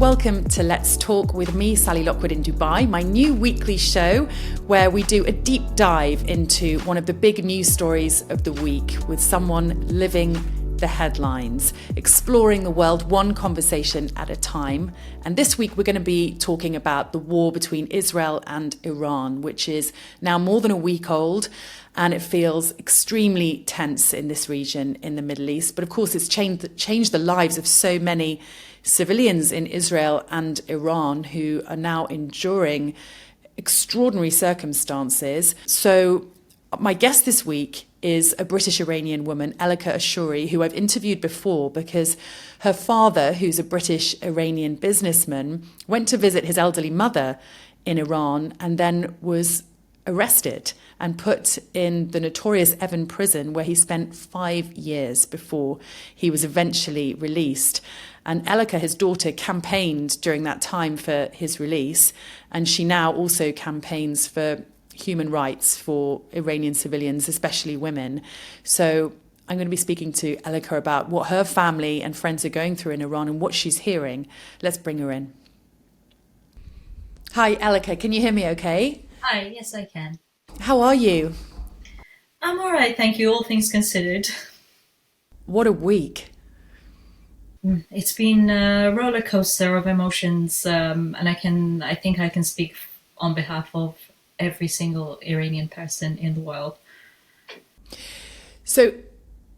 Welcome to Let's Talk with me, Sally Lockwood in Dubai, my new weekly show where we do a deep dive into one of the big news stories of the week with someone living the headlines, exploring the world one conversation at a time. And this week we're going to be talking about the war between Israel and Iran, which is now more than a week old, and it feels extremely tense in this region in the Middle East. But of course it's changed the lives of so many civilians in Israel and Iran who are now enduring extraordinary circumstances. So my guest this week is a British Iranian woman, Elika Ashoori, who I've interviewed before because her father, who's a British Iranian businessman, went to visit his elderly mother in Iran and then was arrested and put in the notorious Evin prison, where he spent 5 years before he was eventually released. And Elika, his daughter, campaigned during that time for his release, and she now also campaigns for human rights for Iranian civilians, especially women. So I'm going to be speaking to Elika about what her family and friends are going through in Iran and what she's hearing. Let's bring her in. Hi, Elika. Can you hear me okay? Hi, yes, I can. How are you? I'm all right, thank you, all things considered. What a week. It's been a roller coaster of emotions, and I think I can speak on behalf of every single Iranian person in the world. So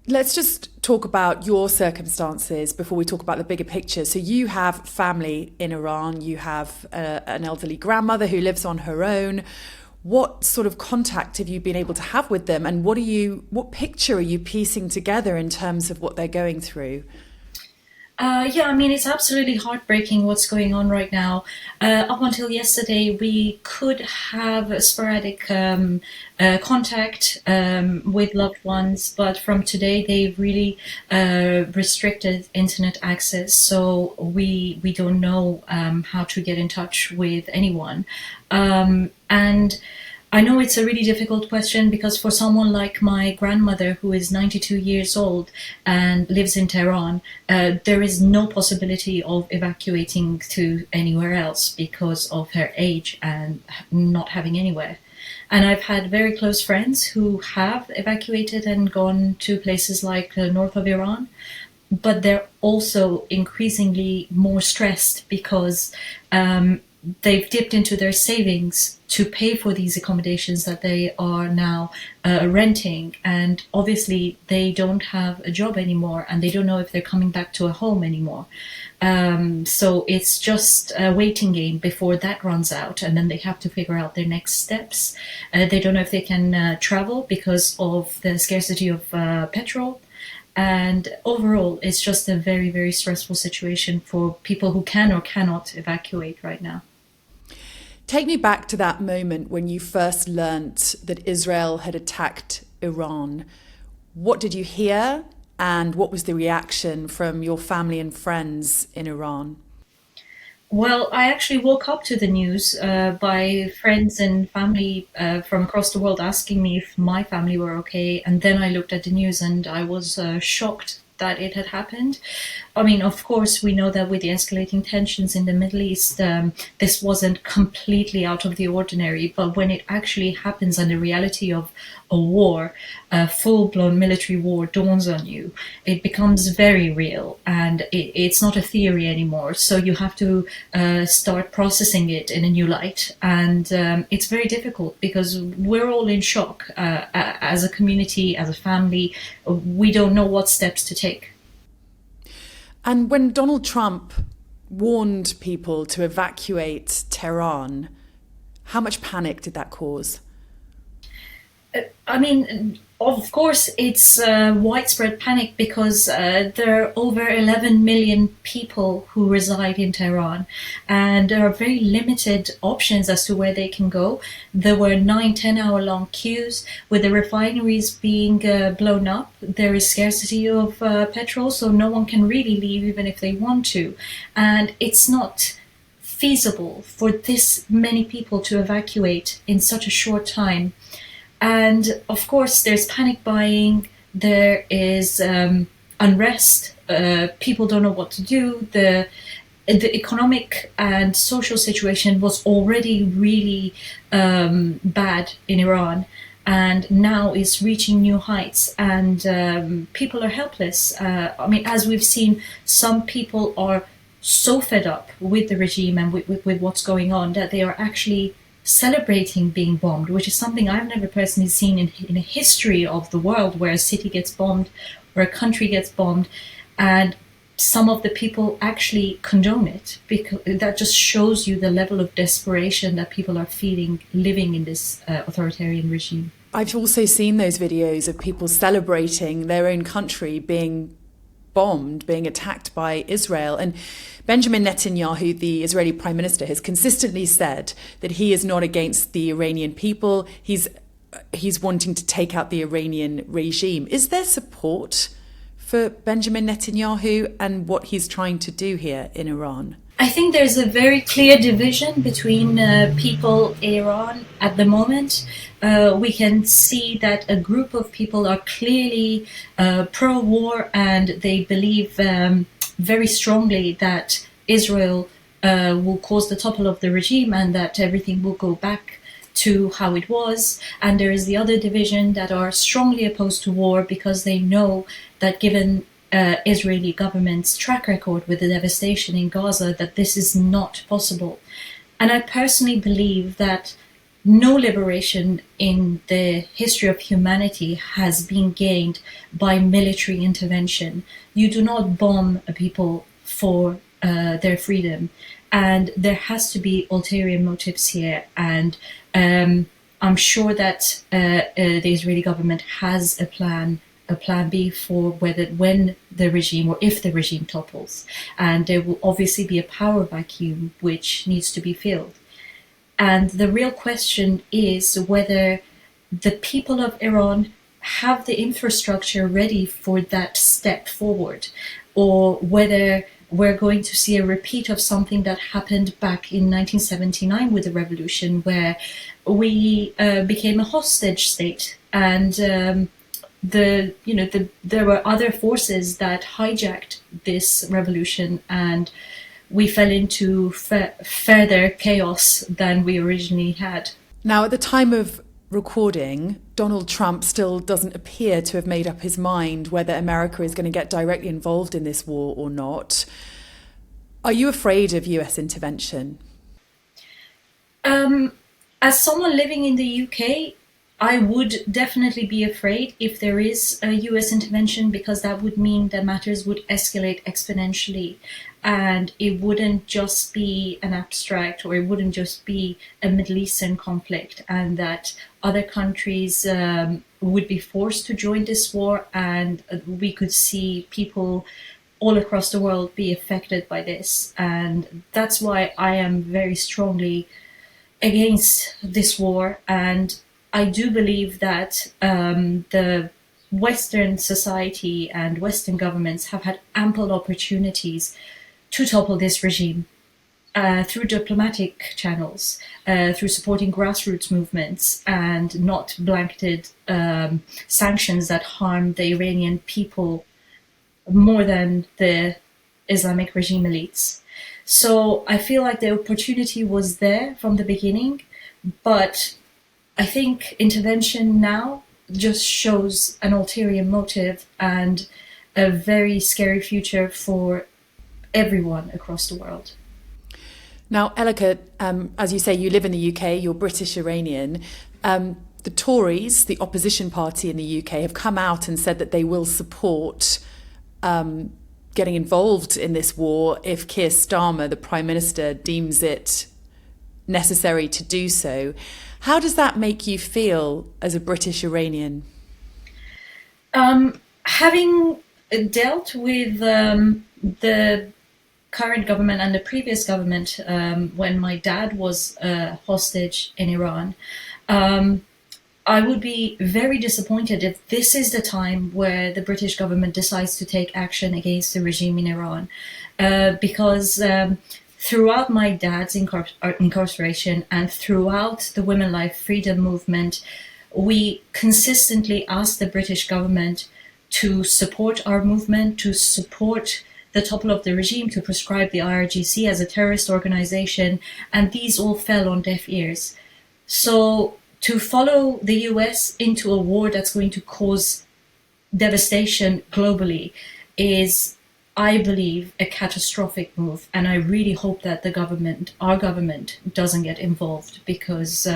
let's just talk about your circumstances before we talk about the bigger picture. So you have family in Iran, you have an elderly grandmother who lives on her own. What sort of contact have you been able to have with them, and what picture are you piecing together in terms of what they're going through? Yeah, I mean, it's absolutely heartbreaking what's going on right now. Up until yesterday, we could have a sporadic contact with loved ones, but from today, they've really restricted internet access, so we don't know how to get in touch with anyone. And I know it's a really difficult question because for someone like my grandmother, who is 92 years old and lives in Tehran, there is no possibility of evacuating to anywhere else because of her age and not having anywhere. And I've had very close friends who have evacuated and gone to places like the north of Iran, but they're also increasingly more stressed because they've dipped into their savings to pay for these accommodations that they are now renting, and obviously they don't have a job anymore and they don't know if they're coming back to a home anymore. So it's just a waiting game before that runs out, and then they have to figure out their next steps. They don't know if they can travel because of the scarcity of petrol. And overall, it's just a very, very stressful situation for people who can or cannot evacuate right now. Take me back to that moment when you first learnt that Israel had attacked Iran. What did you hear, and what was the reaction from your family and friends in Iran? Well, I actually woke up to the news by friends and family from across the world asking me if my family were okay. And then I looked at the news and I was shocked that it had happened. I mean, of course, we know that with the escalating tensions in the Middle East, this wasn't completely out of the ordinary. But when it actually happens and the reality of a war, a full-blown military war dawns on you, it becomes very real, and it's not a theory anymore. So you have to start processing it in a new light. And it's very difficult because we're all in shock as a community, as a family. We don't know what steps to take. And when Donald Trump warned people to evacuate Tehran, how much panic did that cause? I mean, of course, it's widespread panic because there are over 11 million people who reside in Tehran, and there are very limited options as to where they can go. There were 9-10 hour long queues with the refineries being blown up. There is scarcity of petrol, so no one can really leave even if they want to. And it's not feasible for this many people to evacuate in such a short time. And of course, there's panic buying, there is unrest, people don't know what to do. the economic and social situation was already really bad in Iran, and now is reaching new heights, and people are helpless. I mean, as we've seen, some people are so fed up with the regime and with what's going on that they are actually celebrating being bombed, which is something I've never personally seen in a history of the world, where a city gets bombed, where a country gets bombed, and some of the people actually condone it, because that just shows you the level of desperation that people are feeling living in this authoritarian regime. I've also seen those videos of people celebrating their own country being bombed, being attacked by Israel. And Benjamin Netanyahu, the Israeli prime minister, has consistently said that he is not against the Iranian people. He's wanting to take out the Iranian regime. Is there support for Benjamin Netanyahu and what he's trying to do here in Iran? I think there's a very clear division between people in Iran at the moment. We can see that a group of people are clearly pro-war, and they believe very strongly that Israel will cause the topple of the regime and that everything will go back to how it was. And there is the other division that are strongly opposed to war, because they know that given Israeli government's track record with the devastation in Gaza, that this is not possible. And I personally believe that no liberation in the history of humanity has been gained by military intervention. You do not bomb a people for their freedom, and there has to be ulterior motives here. And I'm sure that the Israeli government has a plan B for when the regime, or if the regime topples, and there will obviously be a power vacuum which needs to be filled. And the real question is whether the people of Iran have the infrastructure ready for that step forward, or whether we're going to see a repeat of something that happened back in 1979 with the revolution, where we became a hostage state, and there were other forces that hijacked this revolution, and we fell into further chaos than we originally had. Now, at the time of recording, Donald Trump still doesn't appear to have made up his mind whether America is going to get directly involved in this war or not. Are you afraid of US intervention? As someone living in the UK, I would definitely be afraid if there is a US intervention, because that would mean that matters would escalate exponentially, and it wouldn't just be an abstract, or it wouldn't just be a Middle Eastern conflict, and that other countries would be forced to join this war, and we could see people all across the world be affected by this. And that's why I am very strongly against this war. And I do believe that the Western society and Western governments have had ample opportunities to topple this regime through diplomatic channels, through supporting grassroots movements, and not blanketed sanctions that harm the Iranian people more than the Islamic regime elites. So I feel like the opportunity was there from the beginning, but I think intervention now just shows an ulterior motive and a very scary future for everyone across the world. Now, Elika, as you say, you live in the UK, you're British Iranian. The Tories, the opposition party in the UK, have come out and said that they will support getting involved in this war if Keir Starmer, the Prime Minister, deems it necessary to do so. How does that make you feel as a British Iranian? Having dealt with the current government and the previous government when my dad was a hostage in Iran, I would be very disappointed if this is the time where the British government decides to take action against the regime in Iran, because throughout my dad's incarceration and throughout the Women Life Freedom movement, we consistently asked the British government to support our movement, to support the topple of the regime to proscribe the IRGC as a terrorist organization, and these all fell on deaf ears. So to follow the US into a war that's going to cause devastation globally is, I believe, a catastrophic move. And I really hope that our government, doesn't get involved, because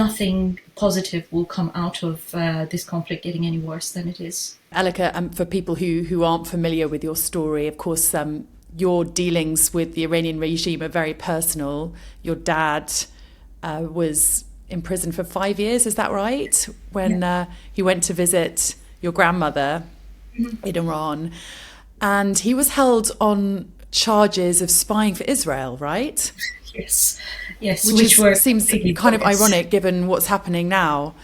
nothing positive will come out of this conflict getting any worse than it is. Elika, for people who aren't familiar with your story, of course, your dealings with the Iranian regime are very personal. Your dad was in prison for 5 years, is that right? When he went to visit your grandmother in Iran. And he was held on charges of spying for Israel, right? Yes, Which seems kind of ironic given what's happening now.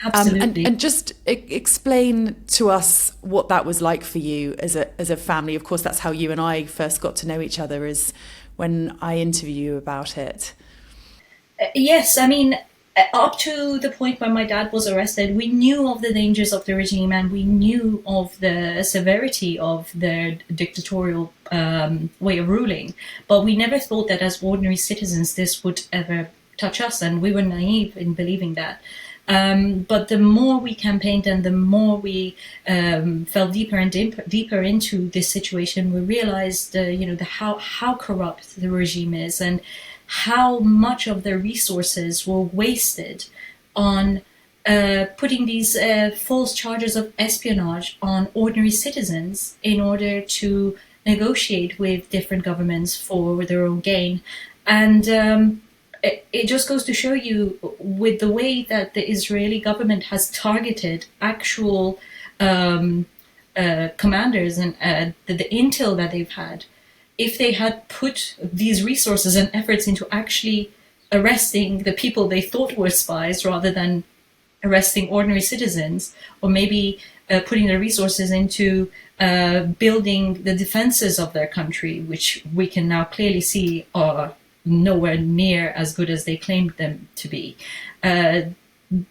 Absolutely. And just explain to us what that was like for you as a family. Of course, that's how you and I first got to know each other, is when I interview you about it. Yes, I mean, up to the point when my dad was arrested, we knew of the dangers of the regime, and we knew of the severity of their dictatorial way of ruling. But we never thought that as ordinary citizens this would ever touch us, and we were naive in believing that. But the more we campaigned and the more we fell deeper and deeper into this situation, we realized, how corrupt the regime is, and how much of their resources were wasted on putting these false charges of espionage on ordinary citizens in order to negotiate with different governments for their own gain. And it just goes to show you, with the way that the Israeli government has targeted actual commanders and the intel that they've had, if they had put these resources and efforts into actually arresting the people they thought were spies rather than arresting ordinary citizens, or maybe putting their resources into building the defenses of their country, which we can now clearly see are nowhere near as good as they claimed them to be,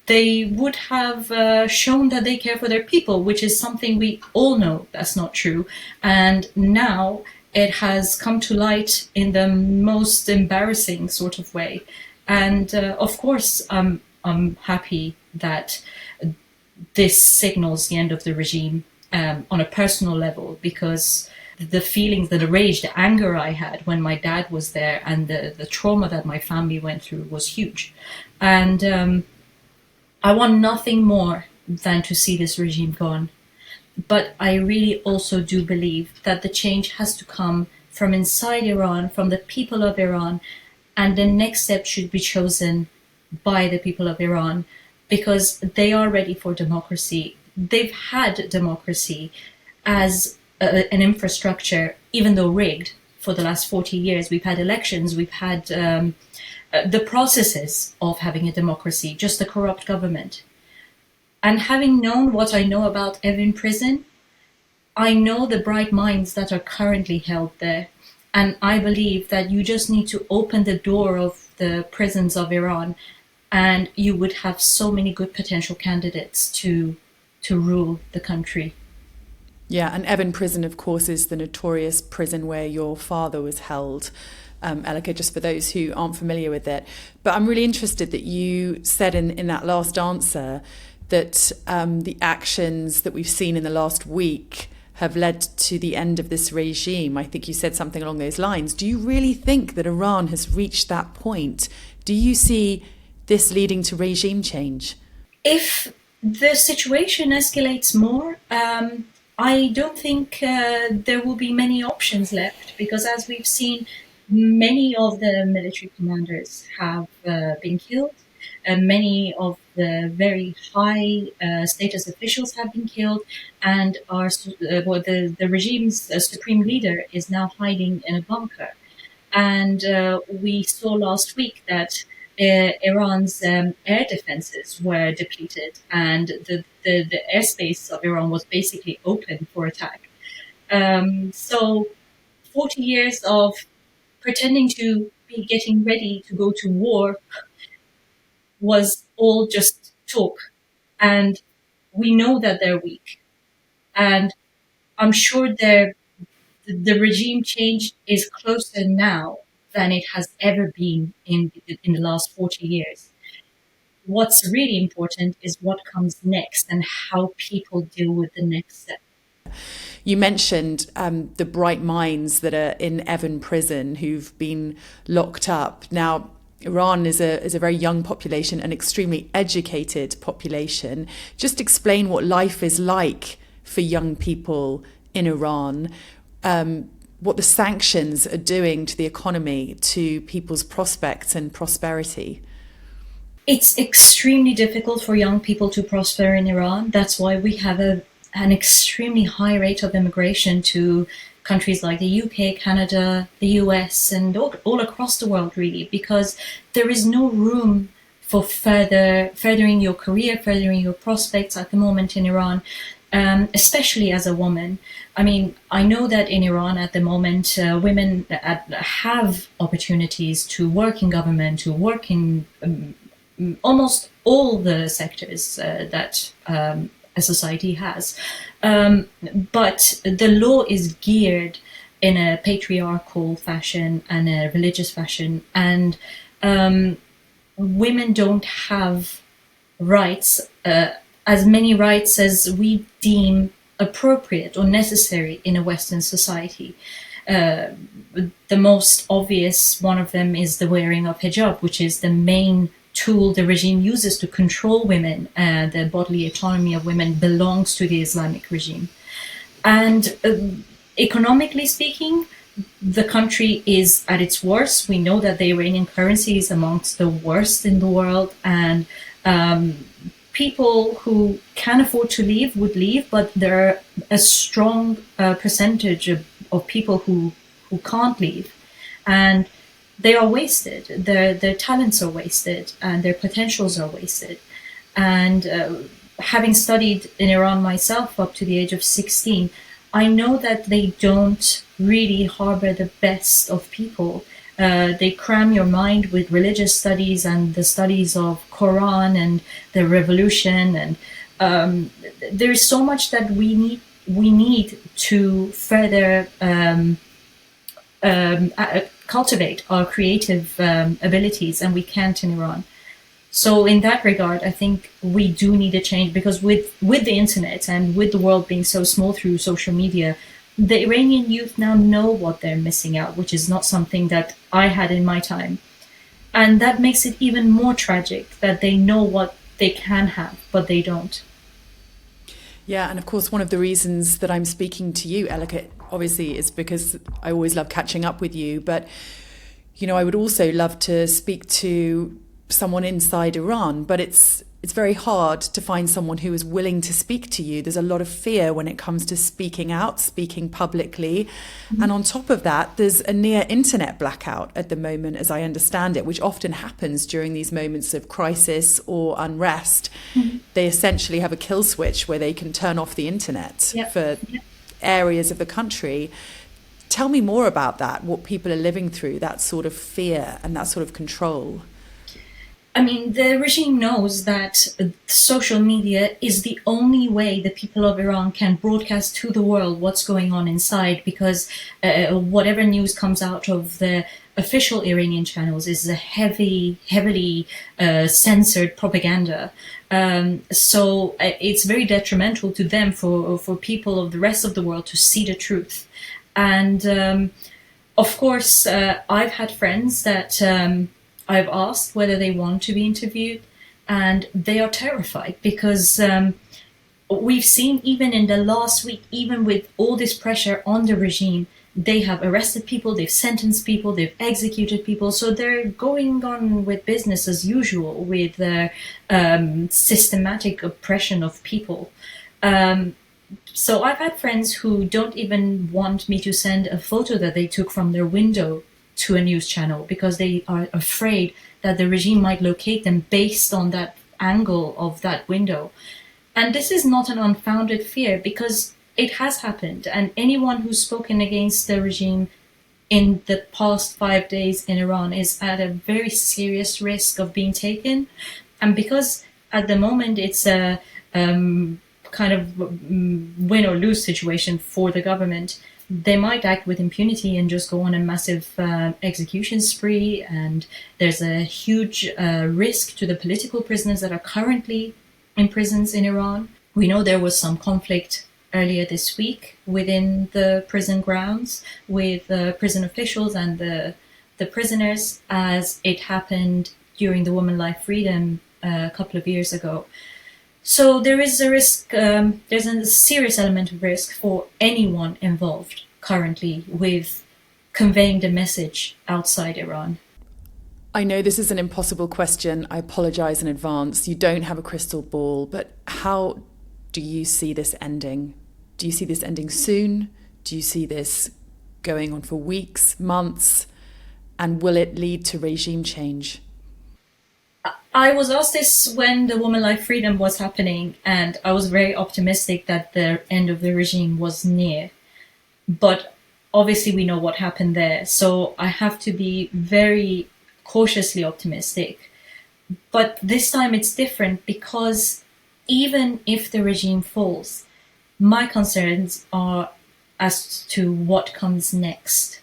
they would have shown that they care for their people, which is something we all know that's not true. And now it has come to light in the most embarrassing sort of way. And of course, I'm happy that this signals the end of the regime on a personal level, because the feelings, the rage, the anger I had when my dad was there, and the trauma that my family went through was huge. And I want nothing more than to see this regime gone. But I really also do believe that the change has to come from inside Iran, from the people of Iran, and the next step should be chosen by the people of Iran, because they are ready for democracy. They've had democracy as an infrastructure, even though rigged, for the last 40 years. We've had elections, we've had the processes of having a democracy, just a corrupt government. And having known what I know about Evin prison, I know the bright minds that are currently held there. And I believe that you just need to open the door of the prisons of Iran, and you would have so many good potential candidates to rule the country. Yeah, and Evin prison, of course, is the notorious prison where your father was held. Elika, just for those who aren't familiar with it. But I'm really interested that you said in that last answer that the actions that we've seen in the last week have led to the end of this regime. I think you said something along those lines. Do you really think that Iran has reached that point? Do you see this leading to regime change? If the situation escalates more, I don't think there will be many options left, because as we've seen, many of the military commanders have been killed. Many of the very high status officials have been killed, and the regime's supreme leader is now hiding in a bunker. And we saw last week that Iran's air defenses were depleted, and the airspace of Iran was basically open for attack. So 40 years of pretending to be getting ready to go to war was all just talk. And we know that they're weak. And I'm sure they're the regime change is closer now than it has ever been in the last 40 years. What's really important is what comes next and how people deal with the next step. You mentioned the bright minds that are in Evin prison who've been locked up. Now, Iran is a very young population, an extremely educated population. Just explain what life is like for young people in Iran, what the sanctions are doing to the economy, to people's prospects and prosperity. It's extremely difficult for young people to prosper in Iran. That's why we have an extremely high rate of immigration to countries like the UK, Canada, the US, and all across the world, really, because there is no room for furthering your career, furthering your prospects at the moment in Iran, especially as a woman. I mean, I know that in Iran at the moment, women have opportunities to work in government, to work in almost all the sectors that a society has. But the law is geared in a patriarchal fashion and a religious fashion, and women don't have rights, as many rights as we deem appropriate or necessary in a Western society. The most obvious one of them is the wearing of hijab, which is the main tool the regime uses to control women. The bodily autonomy of women belongs to the Islamic regime. And economically speaking, the country is at its worst. We know that the Iranian currency is amongst the worst in the world, and people who can afford to leave would leave, but there are a strong percentage of people who can't leave, and they are wasted. Their talents are wasted, and their potentials are wasted. And having studied in Iran myself up to the age of 16, I know that they don't really harbor the best of people. They cram your mind with religious studies and the studies of Quran and the revolution, and there is so much that we need to further cultivate our creative abilities, and we can't in Iran. So in that regard, I think we do need a change, because with the internet and with the world being so small through social media, the Iranian youth now know what they're missing out, which is not something that I had in my time. And that makes it even more tragic that they know what they can have, but they don't. Yeah, and of course, one of the reasons that I'm speaking to you, Elika, obviously is because I always love catching up with you. But, you know, I would also love to speak to someone inside Iran, but it's very hard to find someone who is willing to speak to you. There's a lot of fear when it comes to speaking out, speaking publicly. Mm-hmm. And on top of that, there's a near internet blackout at the moment, as I understand it, which often happens during these moments of crisis or unrest. Mm-hmm. They essentially have a kill switch where they can turn off the internet for areas of the country. Tell me more about that, what people are living through, that sort of fear and that sort of control. I mean, the regime knows that social media is the only way the people of Iran can broadcast to the world what's going on inside, because whatever news comes out of the official Iranian channels is a heavily censored propaganda. So it's very detrimental to them for people of the rest of the world to see the truth. And of course, I've had friends that I've asked whether they want to be interviewed, and they are terrified because we've seen even in the last week, even with all this pressure on the regime, they have arrested people, they've sentenced people, they've executed people. So they're going on with business as usual with the systematic oppression of people. So I've had friends who don't even want me to send a photo that they took from their window to a news channel because they are afraid that the regime might locate them based on that angle of that window. And this is not an unfounded fear, because it has happened. And anyone who's spoken against the regime in the past 5 days in Iran is at a very serious risk of being taken. And because at the moment it's a kind of win or lose situation for the government, they might act with impunity and just go on a massive execution spree. And there's a huge risk to the political prisoners that are currently in prisons in Iran. We know there was some conflict earlier this week within the prison grounds with prison officials and the prisoners, as it happened during the Women Life Freedom a couple of years ago. So there is a risk, there's a serious element of risk for anyone involved currently with conveying the message outside Iran. I know this is an impossible question. I apologize in advance. You don't have a crystal ball, but how do you see this ending? Do you see this ending soon? Do you see this going on for weeks, months? And will it lead to regime change? I was asked this when the Woman Life Freedom was happening, and I was very optimistic that the end of the regime was near. But obviously we know what happened there, so I have to be very cautiously optimistic. But this time it's different, because even if the regime falls, my concerns are as to what comes next.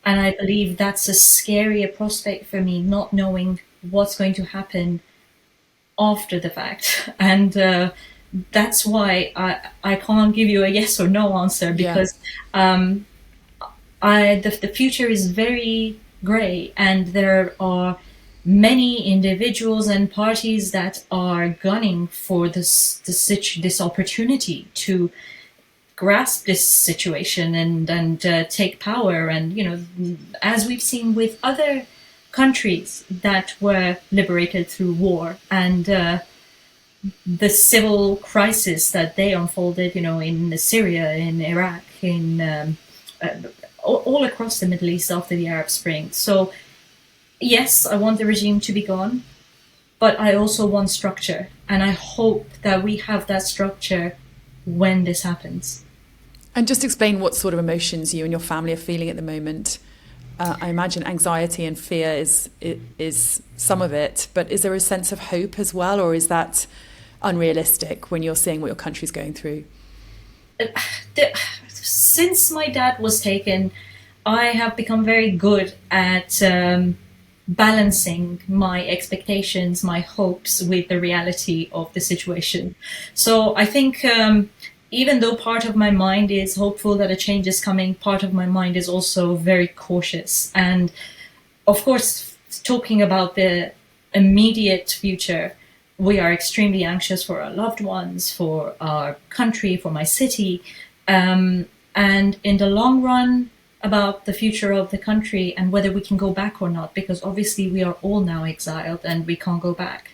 And I believe that's a scarier prospect for me, not knowing what's going to happen after the fact. And that's why I can't give you a yes or no answer, because the future is very grey, and there are many individuals and parties that are gunning for this opportunity to grasp this situation and take power. And, you know, as we've seen with other countries that were liberated through war, and the civil crisis that they unfolded, you know, in Syria, in Iraq, in all across the Middle East after the Arab Spring. So yes, I want the regime to be gone, but I also want structure, and I hope that we have that structure when this happens. And just explain what sort of emotions you and your family are feeling at the moment. I imagine anxiety and fear is some of it, but is there a sense of hope as well, or is that unrealistic when you're seeing what your country's going through? Since my dad was taken, I have become very good at balancing my expectations, my hopes with the reality of the situation. So I think even though part of my mind is hopeful that a change is coming, part of my mind is also very cautious. And of course, talking about the immediate future, we are extremely anxious for our loved ones, for our country, for my city. And in the long run, about the future of the country and whether we can go back or not, because obviously we are all now exiled and we can't go back.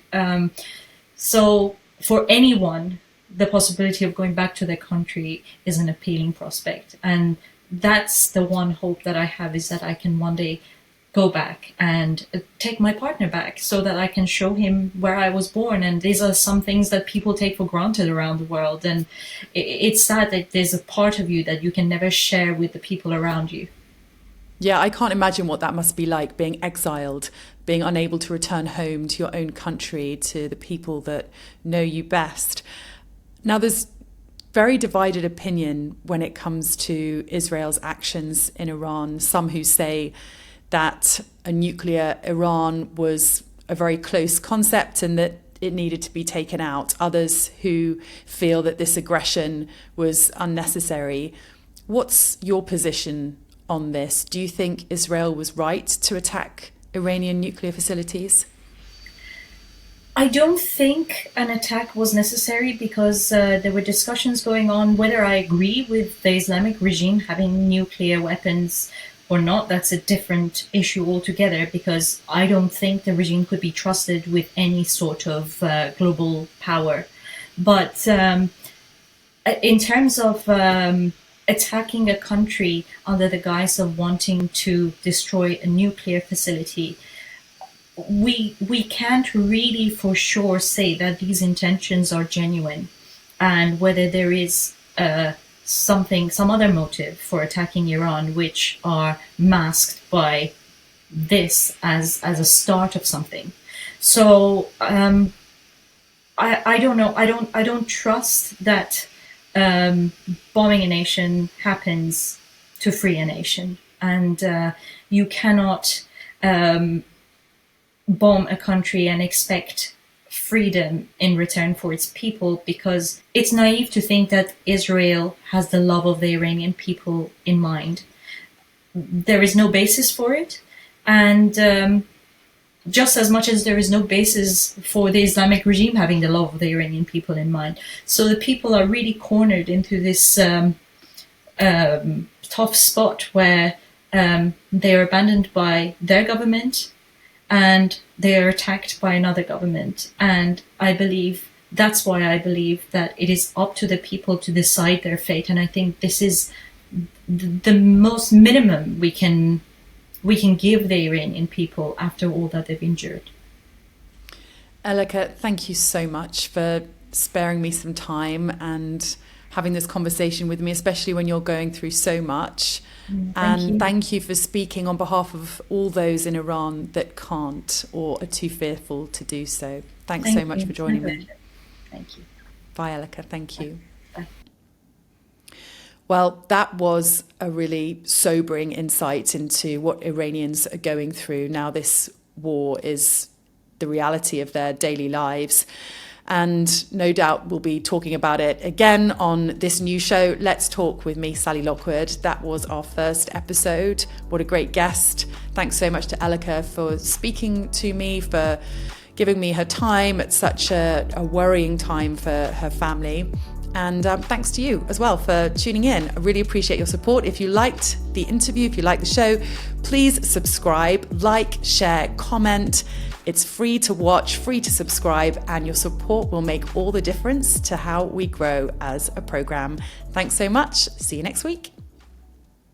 So for anyone, the possibility of going back to their country is an appealing prospect. And that's the one hope that I have, is that I can one day go back and take my partner back so that I can show him where I was born. And these are some things that people take for granted around the world. And it's sad that there's a part of you that you can never share with the people around you. Yeah, I can't imagine what that must be like, being exiled, being unable to return home to your own country, to the people that know you best. Now, there's very divided opinion when it comes to Israel's actions in Iran. Some who say that a nuclear Iran was a very close concept and that it needed to be taken out. Others who feel that this aggression was unnecessary. What's your position on this? Do you think Israel was right to attack Iranian nuclear facilities? I don't think an attack was necessary, because there were discussions going on whether I agree with the Islamic regime having nuclear weapons or not. That's a different issue altogether, because I don't think the regime could be trusted with any sort of global power. But in terms of attacking a country under the guise of wanting to destroy a nuclear facility, we can't really for sure say that these intentions are genuine, and whether there is some other motive for attacking Iran, which are masked by this as a start of something. So I don't know. I don't trust that bombing a nation happens to free a nation. And you cannot bomb a country and expect freedom in return for its people, because it's naive to think that Israel has the love of the Iranian people in mind. There is no basis for it. And just as much as there is no basis for the Islamic regime having the love of the Iranian people in mind. So the people are really cornered into this tough spot where they are abandoned by their government and they are attacked by another government. And that's why I believe that it is up to the people to decide their fate. And I think this is the most minimum we can give the Iranian people after all that they've endured. Elika, thank you so much for sparing me some time and having this conversation with me, especially when you're going through so much. Thank you for speaking on behalf of all those in Iran that can't or are too fearful to do so. Thanks so much for joining me. Thank you. Bye, Elika. Thank you. Bye. Well, that was a really sobering insight into what Iranians are going through. Now this war is the reality of their daily lives. And no doubt we'll be talking about it again on this new show, Let's Talk with me, Sally Lockwood. That was our first episode. What a great guest. Thanks so much to Elika for speaking to me, for giving me her time at such a worrying time for her family. And thanks to you as well for tuning in. I really appreciate your support. If you liked the interview, if you liked the show, please subscribe, like, share, comment. It's free to watch, free to subscribe, and your support will make all the difference to how we grow as a program. Thanks so much. See you next week.